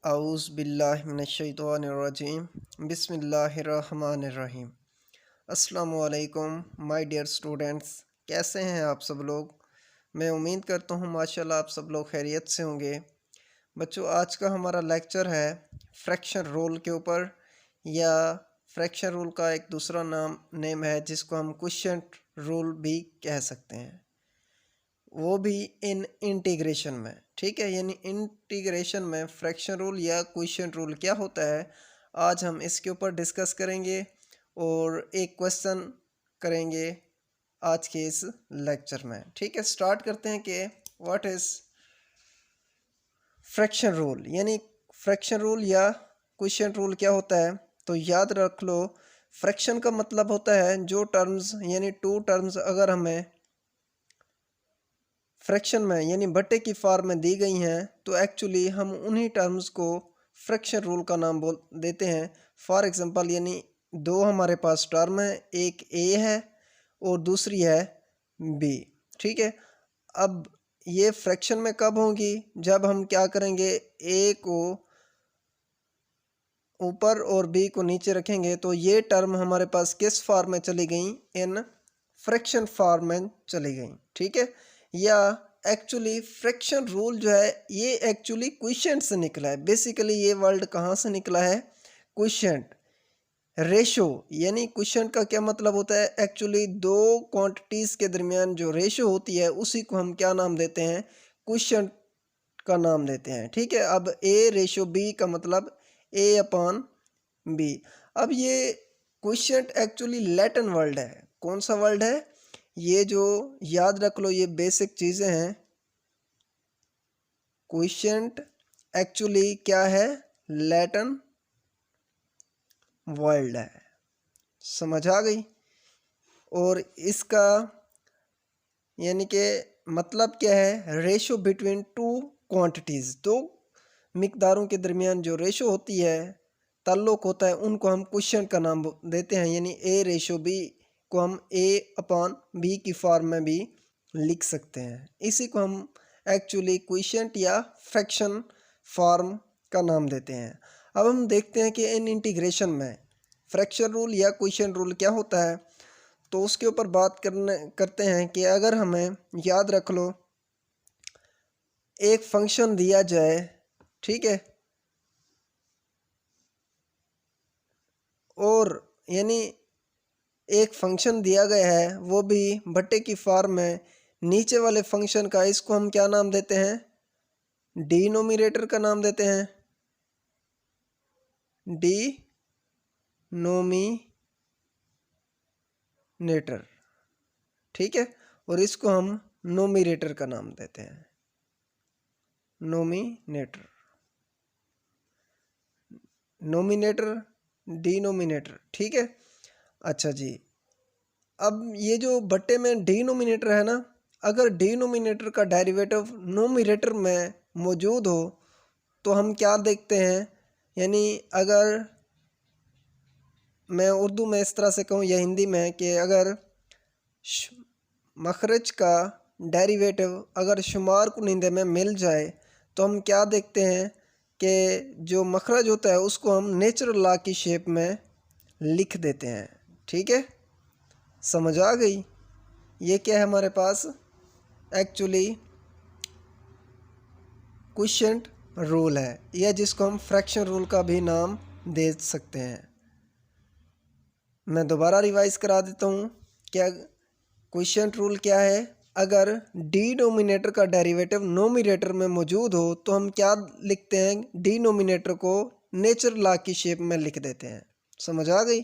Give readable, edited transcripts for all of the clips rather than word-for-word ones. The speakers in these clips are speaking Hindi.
आऊज़ बिल्लाहि मिनश्शैतानिर्रजीम बिस्मिल्लाहिर्रहमानिर्रहीम। अस्सलामु अलैकुम माय डियर स्टूडेंट्स, कैसे हैं आप सब लोग। मैं उम्मीद करता हूँ माशाल्लाह आप सब लोग खैरियत से होंगे। बच्चों, आज का हमारा लेक्चर है फ्रैक्शन रूल के ऊपर, या फ्रैक्शन रूल का एक दूसरा नेम है जिसको हम क्वोशिएंट रूल भी कह सकते हैं, वो भी इन इंटीग्रेशन में। ठीक है, यानी इंटीग्रेशन में फ्रैक्शन रूल या क्वोशिएंट रूल क्या होता है, आज हम इसके ऊपर डिस्कस करेंगे और एक क्वेश्चन करेंगे आज के इस लेक्चर में। ठीक है, स्टार्ट करते हैं कि व्हाट इज़ फ्रैक्शन रूल, यानी फ्रैक्शन रूल या क्वोशिएंट रूल क्या होता है। तो याद रख लो, फ्रैक्शन का मतलब होता है जो टर्म्स यानी टू टर्म्स अगर हमें फ्रैक्शन में यानी बट्टे की फॉर्म में दी गई हैं तो एक्चुअली हम उन्हीं टर्म्स को फ्रैक्शन रूल का नाम बोल देते हैं। फॉर एग्जांपल, यानी दो हमारे पास टर्म है, एक ए है और दूसरी है बी। ठीक है, अब ये फ्रैक्शन में कब होंगी, जब हम क्या करेंगे, ए को ऊपर और बी को नीचे रखेंगे तो ये टर्म हमारे पास किस फॉर्म में चली गई, इन फ्रैक्शन फॉर्म में चली गई। ठीक है, या एक्चुअली फ्रैक्शन रूल जो है ये एक्चुअली क्वोशिएंट से निकला है। बेसिकली ये वर्ड कहाँ से निकला है, क्वोशिएंट रेशो। यानी क्वोशिएंट का क्या मतलब होता है, एक्चुअली दो क्वांटिटीज़ के दरमियान जो रेशो होती है उसी को हम क्या नाम देते हैं, क्वोशिएंट का नाम देते हैं। ठीक है, अब ए रेशो बी का मतलब ए अपॉन बी। अब ये क्वोशिएंट एक्चुअली लैटिन वर्ड है। कौन सा वर्ड है ये, जो याद रख लो, ये बेसिक चीज़ें हैं। क्वोशिएंट एक्चुअली क्या है, लैटिन वर्ड है। समझ आ गई। और इसका यानी कि मतलब क्या है, रेशो बिटवीन टू क्वांटिटीज़, दो मिकदारों के दरमियान जो रेशो होती है, ताल्लुक होता है, उनको हम क्वोशिएंट का नाम देते हैं। यानी ए रेशो बी को हम ए अपॉन बी की फॉर्म में भी लिख सकते हैं। इसी को हम एक्चुअली क्वोशिएंट या फ्रैक्शन फॉर्म का नाम देते हैं। अब हम देखते हैं कि इन इंटीग्रेशन में फ्रैक्शन रूल या क्वोशिएंट रूल क्या होता है, तो उसके ऊपर बात करते हैं कि अगर हमें याद रख लो, एक फंक्शन दिया जाए, ठीक है, और यानी एक फंक्शन दिया गया है वो भी बट्टे की फॉर्म में, नीचे वाले फंक्शन का इसको हम क्या नाम देते हैं, डिनोमिनेटर का नाम देते हैं, डिनोमिनेटर। ठीक है, और इसको हम नोमिनेटर का नाम देते हैं, नोमिनेटर, नोमिनेटर, डिनोमिनेटर। ठीक है, अच्छा जी। अब ये जो बट्टे में डिनोमिनेटर है ना, अगर डिनोमिनेटर का डेरिवेटिव नोमिनेटर में मौजूद हो तो हम क्या देखते हैं, यानी अगर मैं उर्दू में इस तरह से कहूँ या हिंदी में कि अगर मखरज का डेरिवेटिव अगर शुमार कुनिंदे में मिल जाए तो हम क्या देखते हैं कि जो मखरज होता है उसको हम नेचुरल लॉ की शेप में लिख देते हैं। ठीक है, समझ आ गई। ये क्या है हमारे पास, एक्चुअली क्वोशिएंट रूल है, या जिसको हम फ्रैक्शन रूल का भी नाम दे सकते हैं। मैं दोबारा रिवाइज करा देता हूँ। क्या क्वोशिएंट रूल क्या है, अगर डिनोमिनेटर का डेरिवेटिव नोमिनेटर में मौजूद हो तो हम क्या लिखते हैं, डिनोमिनेटर को नेचुरल लॉ की शेप में लिख देते हैं। समझ आ गई।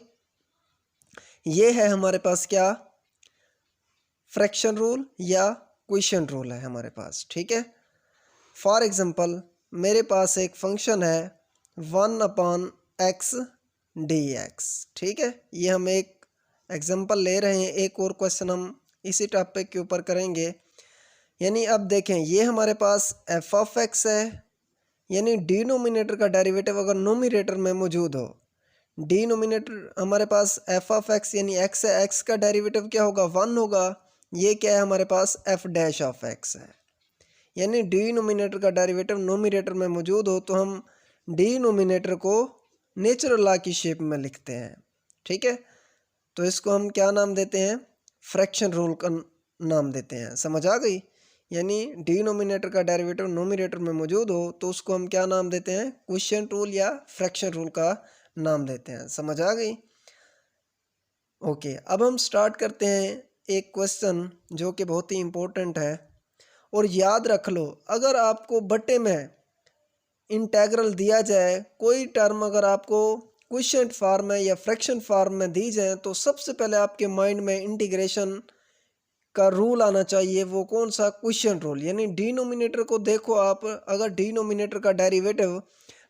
ये है हमारे पास क्या, फ्रैक्शन रूल या क्वोशिएंट रूल है हमारे पास। ठीक है, फॉर एग्जांपल मेरे पास एक फंक्शन है 1/x dx। ठीक है, ये हम एक एग्जांपल ले रहे हैं, एक और क्वेश्चन हम इसी टॉपिक के ऊपर करेंगे। यानी अब देखें, ये हमारे पास f(x) है, यानी डिनोमिनेटर का डेरिवेटिव अगर नोमिनेटर में मौजूद हो, डिनोमिनेटर हमारे पास f(x) यानी x है, x का डेरिवेटिव क्या होगा, 1 होगा। ये क्या है हमारे पास, f(x) है। यानी डिनोमिनेटर का डेरिवेटिव नोमिनेटर में मौजूद हो तो हम डिनोमिनेटर को नेचुरल लॉग की शेप में लिखते हैं। ठीक है, तो इसको हम क्या नाम देते हैं? फ्रैक्शन रूल का नाम देते हैं। समझ आ गई? यानी डिनोमिनेटर का डेरिवेटिव नोमिनेटर में मौजूद हो तो उसको हम क्या नाम देते हैं? क्वोशिएंट रूल या फ्रैक्शन रूल का नाम देते हैं। समझ आ गई? ओके, अब हम स्टार्ट करते हैं एक क्वेश्चन जो कि बहुत ही इम्पोर्टेंट है। और याद रख लो, अगर आपको बट्टे में इंटेग्रल दिया जाए, कोई टर्म अगर आपको क्वोशिएंट फॉर्म में या फ्रैक्शन फॉर्म में दी जाए, तो सबसे पहले आपके माइंड में इंटीग्रेशन का रूल आना चाहिए। वो कौन सा? Quotient rule. यानी डिनोमिनेटर को देखो आप, अगर डिनोमिनेटर का डेरिवेटिव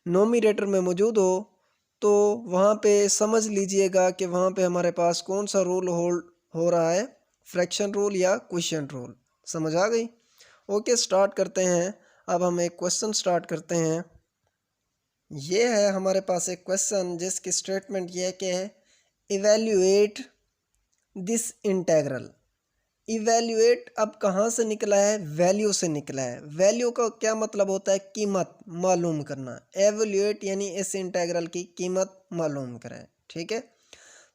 नोमिनेटर में मौजूद हो तो वहाँ पे समझ लीजिएगा कि वहाँ पे हमारे पास कौन सा रूल होल्ड हो रहा है? फ्रैक्शन रूल या क्वोशिएंट रूल। समझ आ गई? ओके, स्टार्ट करते हैं। अब हम एक क्वेश्चन स्टार्ट करते हैं। ये है हमारे पास एक क्वेश्चन जिसकी स्टेटमेंट ये है कि इवैल्यूएट दिस इंटेग्रल। इवैल्यूएट अब कहाँ से निकला है? वैल्यू से निकला है। वैल्यू का क्या मतलब होता है? कीमत मालूम करना। एवैल्यूएट यानी इस इंटेग्रल की कीमत मालूम करें। ठीक है,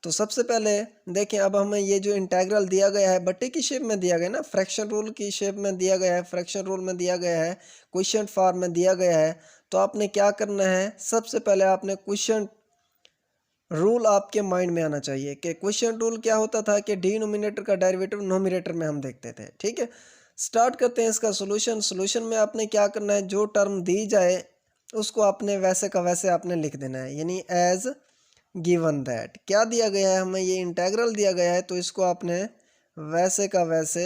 तो सबसे पहले देखें, अब हमें ये जो इंटेग्रल दिया गया है बट्टे की शेप में दिया गया ना, फ्रैक्शन रूल की शेप में दिया गया है, फ्रैक्शन रूल में दिया गया है, क्वोशिएंट फॉर्म में दिया गया है। तो आपने क्या करना है? सबसे पहले आपने क्वोशिएंट रूल आपके माइंड में आना चाहिए कि क्वोशिएंट रूल क्या होता था कि डिनोमिनेटर का डेरिवेटिव नोमिनेटर में हम देखते थे। ठीक है, स्टार्ट करते हैं इसका सॉल्यूशन। सॉल्यूशन में आपने क्या करना है? जो टर्म दी जाए उसको आपने वैसे का वैसे आपने लिख देना है। यानी एज गिवन दैट, क्या दिया गया है हमें? ये इंटेग्रल दिया गया है, तो इसको आपने वैसे का वैसे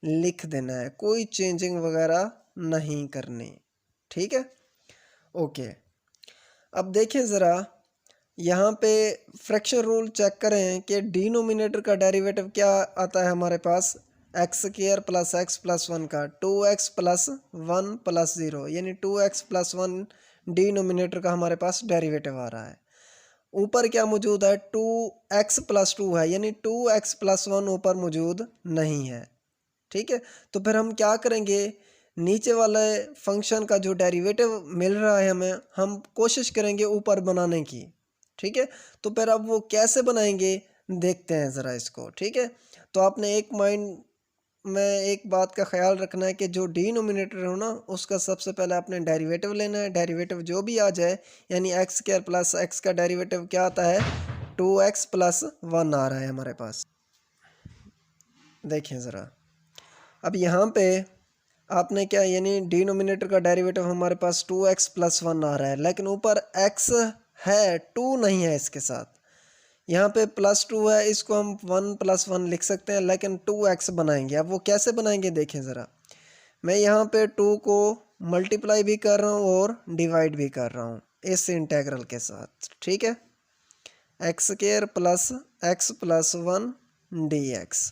लिख देना है, कोई चेंजिंग वगैरह नहीं करनी। ठीक है, ओके। अब देखें ज़रा, यहाँ पे फ्रैक्शन रूल चेक करें कि डिनोमिनेटर का डेरिवेटिव क्या आता है हमारे पास? X square plus X plus one का 2x प्लस 1 प्लस 0, यानी 2x प्लस 1 डिनोमिनेटर का हमारे पास डेरिवेटिव आ रहा है। ऊपर क्या मौजूद है? 2x प्लस 2 है, यानी 2x प्लस 1 ऊपर मौजूद नहीं है। ठीक है, तो फिर हम क्या करेंगे? नीचे वाले फंक्शन का जो डेरिवेटिव मिल रहा है हमें, हम कोशिश करेंगे ऊपर बनाने की। ठीक है, तो फिर अब वो कैसे बनाएंगे देखते हैं ज़रा इसको। ठीक है, तो आपने एक माइंड में एक बात का ख्याल रखना है कि जो डिनोमिनेटर हो ना, उसका सबसे पहले आपने डेरिवेटिव लेना है। डेरिवेटिव जो भी आ जाए, यानी एक्स स्क्वायर प्लस एक्स का डेरिवेटिव क्या आता है? 2x प्लस 1 आ रहा है हमारे पास। देखें ज़रा, अब यहाँ पे आपने क्या, यानी डिनोमिनेटर का डेरिवेटिव हमारे पास 2x प्लस 1 आ रहा है, लेकिन ऊपर x है, 2 नहीं है इसके साथ। यहाँ पे प्लस 2 है, इसको हम 1 प्लस 1 लिख सकते हैं, लेकिन 2x बनाएंगे। अब वो कैसे बनाएंगे देखें ज़रा। मैं यहाँ पे 2 को मल्टीप्लाई भी कर रहा हूँ और डिवाइड भी कर रहा हूँ इस इंटेग्रल के साथ। ठीक है, x square plus X plus 1 dx।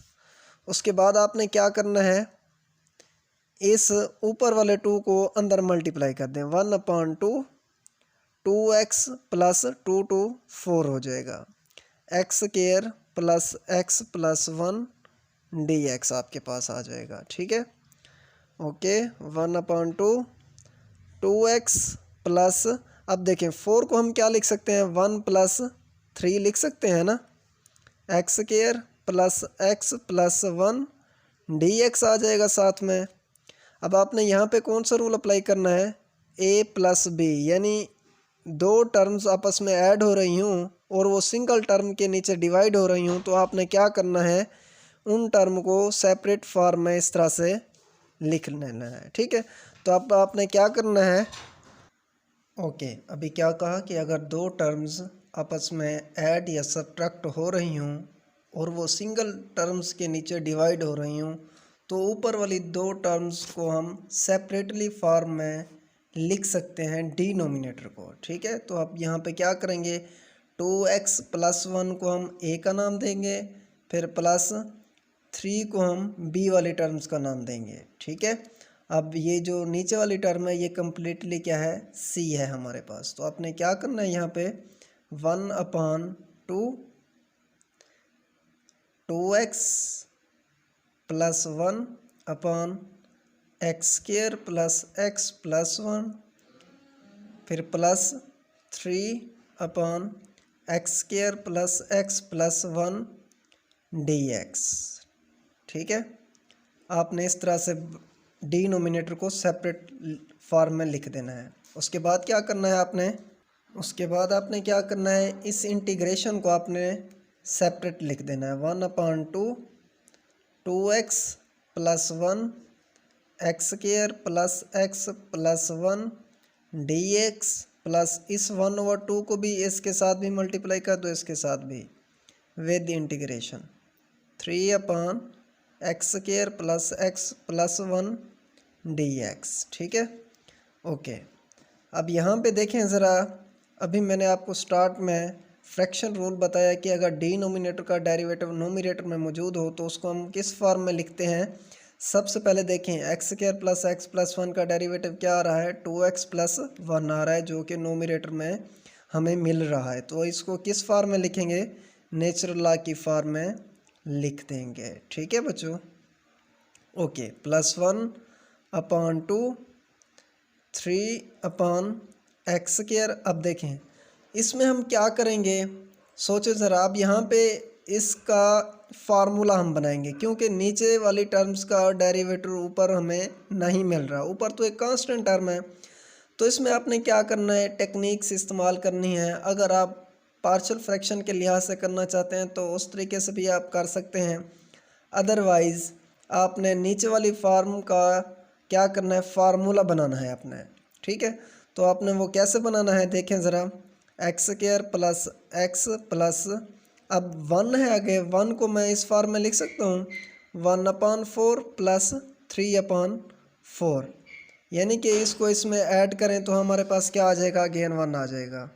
उसके बाद आपने क्या करना है? इस ऊपर वाले 2 को अंदर मल्टीप्लाई कर दें। 1/2, 2x प्लस 4 हो जाएगा। X square plus X plus 1 dx आपके पास आ जाएगा। ठीक है, ओके। 1/2, 2x प्लस, अब देखें 4 को हम क्या लिख सकते हैं? 1 प्लस 3 लिख सकते हैं ना। X square plus X plus 1 dx आ जाएगा साथ में। अब आपने यहाँ पे कौन सा रूल अप्लाई करना है? a प्लस बी, यानी दो टर्म्स आपस में ऐड हो रही हूँ और वो सिंगल टर्म के नीचे डिवाइड हो रही हूँ, तो आपने क्या करना है? उन टर्म को सेपरेट फॉर्म में इस तरह से लिख लेना है। ठीक है, तो अब आपने क्या करना है? ओके, अभी क्या कहा कि अगर दो टर्म्स आपस में ऐड या सब्ट्रैक्ट हो रही हूँ और वो सिंगल टर्म्स के नीचे डिवाइड हो रही हूँ, तो ऊपर वाली दो टर्म्स को हम सेपरेटली फॉर्म में लिख सकते हैं डिनोमिनेटर को। ठीक है, तो अब यहाँ पे क्या करेंगे? 2x प्लस 1 को हम a का नाम देंगे, फिर प्लस 3 को हम b वाली टर्म्स का नाम देंगे। ठीक है, अब ये जो नीचे वाली टर्म है ये कम्प्लीटली क्या है? c है हमारे पास। तो आपने क्या करना है यहाँ पे? 1/2 2x plus 1 upon x square plus X plus 1, फिर plus 3/x² plus x plus 1 dx। ठीक है, आपने इस तरह से डिनोमिनेटर को सेपरेट फॉर्म में लिख देना है। उसके बाद क्या करना है आपने, क्या करना है, इस इंटीग्रेशन को आपने सेपरेट लिख देना है। 1/2 2x plus 1 x² plus x plus 1 dx plus इस 1/2 को भी इसके साथ भी मल्टीप्लाई कर दो, इसके साथ भी, with integration 3/x² plus x plus 1 dx। ठीक है, ओके। अब यहाँ पे देखें ज़रा, अभी मैंने आपको स्टार्ट में फ्रैक्शन रूल बताया कि अगर डिनोमिनेटर का डेरिवेटिव नोमिनेटर में मौजूद हो तो उसको हम किस फॉर्म में लिखते हैं। सबसे पहले देखें x² प्लस x प्लस 1 का डेरिवेटिव क्या आ रहा है, 2x प्लस 1 आ रहा है, जो कि नोमिनेटर में हमें मिल रहा है। तो इसको किस फॉर्म में लिखेंगे, नेचुरल लॉग की फॉर्म में लिख देंगे। ठीक है बच्चों, ओके। Plus 1/2 3/x²। अब देखें इसमें हम क्या करेंगे, सोचो ज़रा। अब यहाँ पे इसका फार्मूला हम बनाएंगे, क्योंकि नीचे वाली टर्म्स का डेरिवेटिव ऊपर हमें नहीं मिल रहा, ऊपर तो एक कांस्टेंट टर्म है। तो इसमें आपने क्या करना है, टेक्निक्स इस्तेमाल करनी है। अगर आप पार्शियल फ्रैक्शन के लिहाज से करना चाहते हैं तो उस तरीके से भी आप कर सकते हैं। अदरवाइज़ आपने नीचे वाली फॉर्म का क्या करना है, फार्मूला बनाना है आपने। ठीक है, तो आपने वो कैसे बनाना है, देखें ज़रा। x² प्लस x प्लस, अब 1 है आगे, 1 को मैं इस फॉर्म में लिख सकता हूँ 1/4 प्लस 3/4, यानी कि इसको इसमें ऐड करें तो हमारे पास क्या आ जाएगा, अगेन 1 आ जाएगा।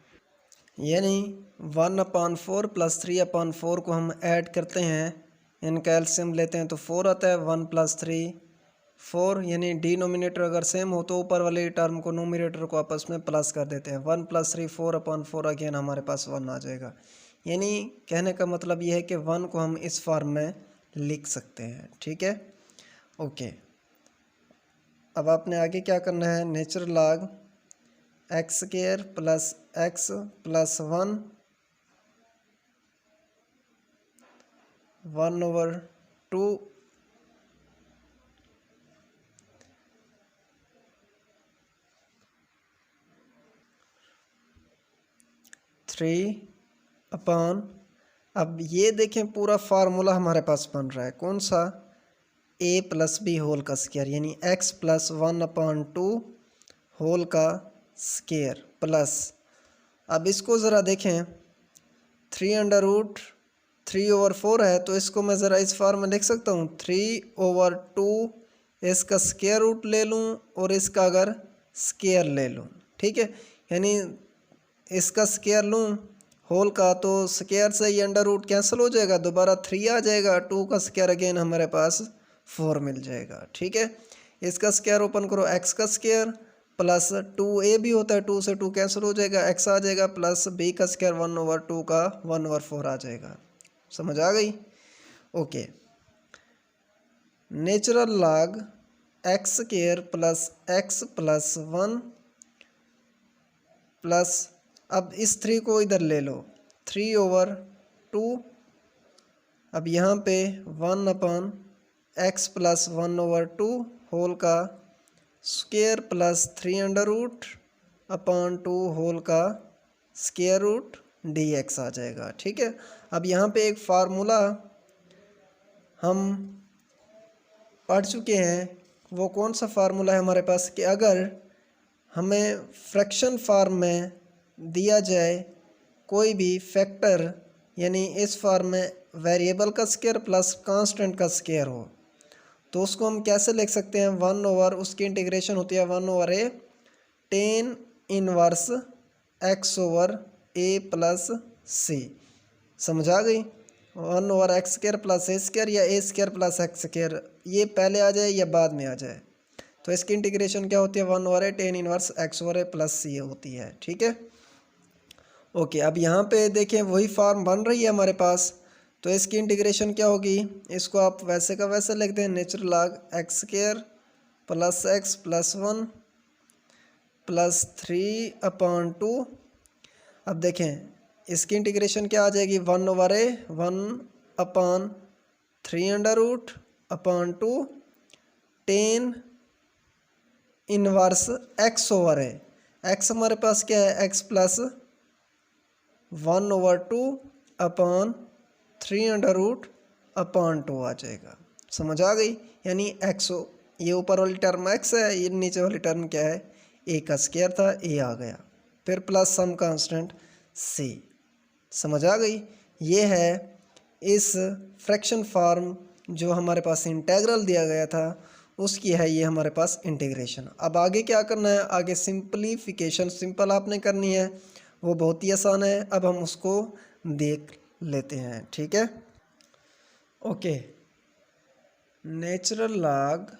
यानी 1/4 प्लस 3/4 को हम ऐड करते हैं, इनका एलसीएम लेते हैं तो 4 आता है। 1 प्लस 3 4, यानी डिनोमिनेटर अगर सेम हो तो ऊपर वाले टर्म को, नोमिनेटर को आपस में प्लस कर देते हैं। 1 प्लस 3 4/4, अगेन हमारे पास 1 आ जाएगा। यानी कहने का मतलब यह है कि 1 को हम इस फॉर्म में लिख सकते हैं। ठीक है, ओके। अब आपने आगे क्या करना है, natural log x² plus x plus 1/2 3/, अब ये देखें पूरा फार्मूला हमारे पास बन रहा है, कौन सा, a प्लस बी होल का स्क्वायर, यानी x प्लस 1/2 होल का स्क्वायर प्लस, अब इसको ज़रा देखें, 3/3/4 है, तो इसको मैं ज़रा इस फॉर्म में लिख सकता हूँ 3/2, इसका स्क्वायर रूट ले लूँ और इसका अगर स्क्वायर ले लूँ। ठीक है, यानी इसका स्क्वायर लूँ होल का तो स्क्वायर से ये अंडर रूट कैंसिल हो जाएगा, दोबारा 3 आ जाएगा, 2 का स्क्वायर अगेन हमारे पास 4 मिल जाएगा। ठीक है, इसका स्क्वायर ओपन करो, x का स्क्वायर प्लस 2a भी होता है, 2 से 2 कैंसिल हो जाएगा, x आ जाएगा, प्लस b का स्क्वायर 1/2 का 1/4 आ जाएगा। समझ आ गई, okay. Natural log x² plus x plus 1 plus, अब इस 3 को इधर ले लो, 3/2, अब यहाँ पे 1/x प्लस 1/2 होल का स्क्वायर प्लस 3/2 होल का स्क्वायर रूट dx आ जाएगा। ठीक है, अब यहाँ पे एक फार्मूला हम पढ़ चुके हैं, वो कौन सा फार्मूला है हमारे पास, कि अगर हमें फ्रैक्शन फॉर्म में दिया जाए कोई भी फैक्टर, यानी इस फॉर्म में वेरिएबल का स्क्वायर प्लस कांस्टेंट का स्क्वायर हो, तो उसको हम कैसे लिख सकते हैं, 1/, उसकी इंटीग्रेशन होती है 1/a tan inverse x/a plus c। समझ आ गई, 1/x² प्लस a² या a² प्लस x², ये पहले आ जाए या बाद में आ जाए, तो इसकी इंटीग्रेशन क्या होती है, 1/a tan inverse x/a plus c होती है। ठीक है, ओके। अब यहाँ पे देखें वही फॉर्म बन रही है हमारे पास, तो इसकी इंटीग्रेशन क्या होगी, इसको आप वैसे का वैसे लिख दें, natural log x² plus x plus 1 +3/2। अब देखें इसकी इंटीग्रेशन क्या आ जाएगी, 1/3/2 tan इनवर्स x/a। x हमारे पास क्या है, x + 1/2/3√2 आ जाएगा। समझ आ गई, यानी x ये ऊपर वाली टर्म x है, ये नीचे वाली टर्म क्या है, a का स्क्वायर था, a आ गया, फिर प्लस सम कांस्टेंट c। समझ आ गई, ये है इस फ्रैक्शन फॉर्म जो हमारे पास इंटेग्रल दिया गया था उसकी है ये हमारे पास इंटीग्रेशन। अब आगे क्या करना है, आगे सिंपलीफिकेशन सिंपल आपने करनी है, वो बहुत ही आसान है। अब हम उसको देख लेते हैं, ठीक है। Okay, natural log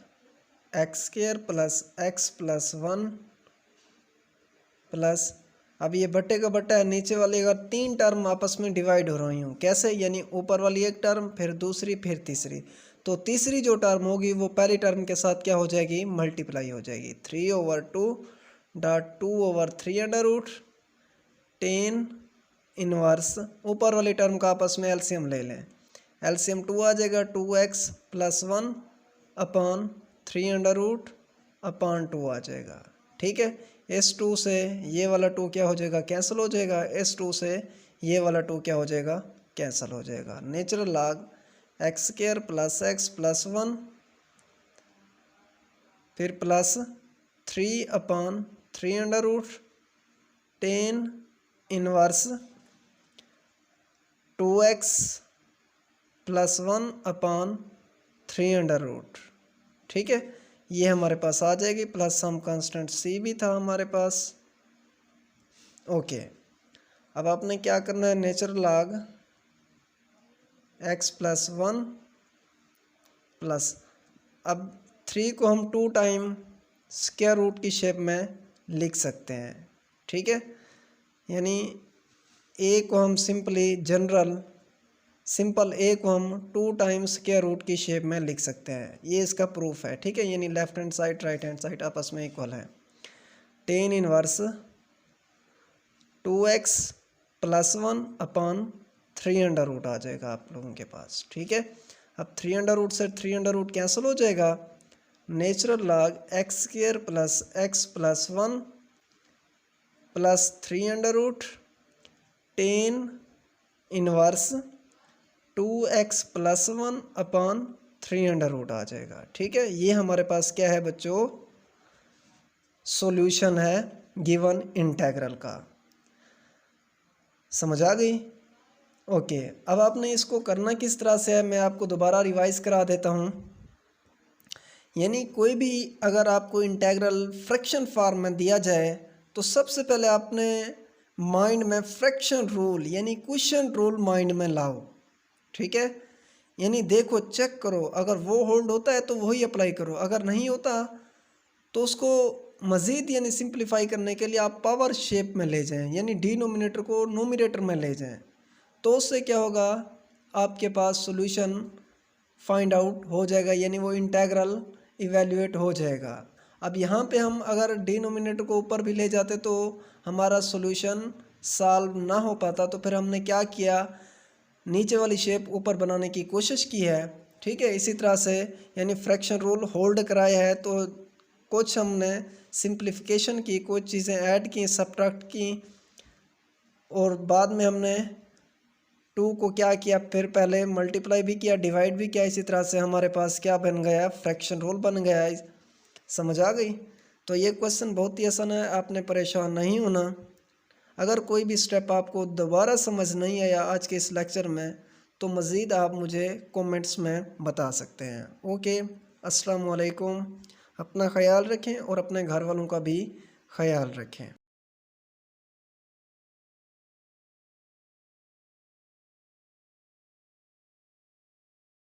x² + x + 1 plus, अब ये बट्टे का बट्टा है, नीचे वाली अगर 3 टर्म आपस में डिवाइड हो रही हूँ, कैसे, यानी ऊपर वाली एक टर्म, फिर दूसरी, फिर तीसरी, तो तीसरी जो टर्म होगी वो पहली टर्म के साथ क्या हो जाएगी, मल्टीप्लाई हो जाएगी। 3/2 tan इनवर्स, ऊपर वाली टर्म का आपस में एलसीएम ले लें, एलसीएम 2 आ जाएगा, 2x + 1/3√2 आ जाएगा, ठीक है। S2 से ये वाला 2 क्या हो जाएगा, कैंसिल हो जाएगा, S2 से ये वाला 2 क्या हो जाएगा, कैंसिल हो जाएगा। नेचुरल लॉग x² + x + 1 फिर प्लस 3/3√tan इनवर्स 2x + 1/3√, ठीक है, ये हमारे पास आ जाएगी, प्लस सम कांस्टेंट c भी था हमारे पास। ओके, अब आपने क्या करना है, नेचुरल लॉग x + 1 प्लस, अब 3 को हम 2 टाइम स्क्वायर रूट की शेप में लिख सकते हैं, ठीक है, यानी a को हम सिंपल a को हम 2 टाइम्स स्क्वायर रूट की शेप में लिख सकते हैं, ये इसका प्रूफ है, ठीक है, यानी left hand side right hand side आपस में इक्वल है। tan इनवर्स 2x + 1/3√2 आ जाएगा आप लोगों के पास, ठीक है। अब 3√2 से 3√2 कैंसिल हो जाएगा, natural log x² + x + 1 plus 3√2 tan inverse 2x + 1/3√2 आ जाएगा, ठीक है। ये हमारे पास क्या है बच्चों, सॉल्यूशन है गिवन इंटीग्रल का। समझ आ गई। ओके, अब आपने इसको करना किस तरह से है, मैं आपको दोबारा रिवाइज करा देता हूँ। यानी कोई भी अगर आपको इंटीग्रल फ्रैक्शन फॉर्म में दिया जाए तो सबसे पहले आपने माइंड में फ्रैक्शन रूल यानी क्वेश्चन रूल माइंड में लाओ, ठीक है। यानी देखो, चेक करो, अगर वो होल्ड होता है तो वही अप्लाई करो, अगर नहीं होता तो उसको मज़ीद यानी सिंप्लीफाई करने के लिए आप पावर शेप में ले जाएं, यानी डिनोमिनेटर को नोमिनेटर में ले जाएं, तो उससे क्या होगा, आपके पास सॉल्यूशन फाइंड आउट हो जाएगा, यानी वो इंटीग्रल इवेल्युएट हो जाएगा। अब यहाँ पे हम अगर डिनोमिनेटर को ऊपर भी ले जाते तो हमारा सॉल्यूशन सॉल्व ना हो पाता, तो फिर हमने क्या किया, नीचे वाली शेप ऊपर बनाने की कोशिश की है, ठीक है। इसी तरह से यानी फ्रैक्शन रूल होल्ड कराया है, तो कुछ हमने सिंप्लीफिकेशन की, कुछ चीज़ें ऐड की, सब्ट्रैक्ट की, और बाद में हमने 2 को क्या किया, फिर पहले मल्टीप्लाई भी किया, डिवाइड भी किया, इसी तरह से हमारे पास क्या बन गया, फ्रैक्शन रूल बन गया। समझ आ गई। तो ये क्वेश्चन बहुत ही आसान है, आपने परेशान नहीं होना। अगर कोई भी स्टेप आपको दोबारा समझ नहीं आया आज के इस लेक्चर में तो मज़ीद आप मुझे कमेंट्स में बता सकते हैं। ओके, अस्सलाम वालेकुम। अपना ख़याल रखें और अपने घर वालों का भी ख़याल रखें।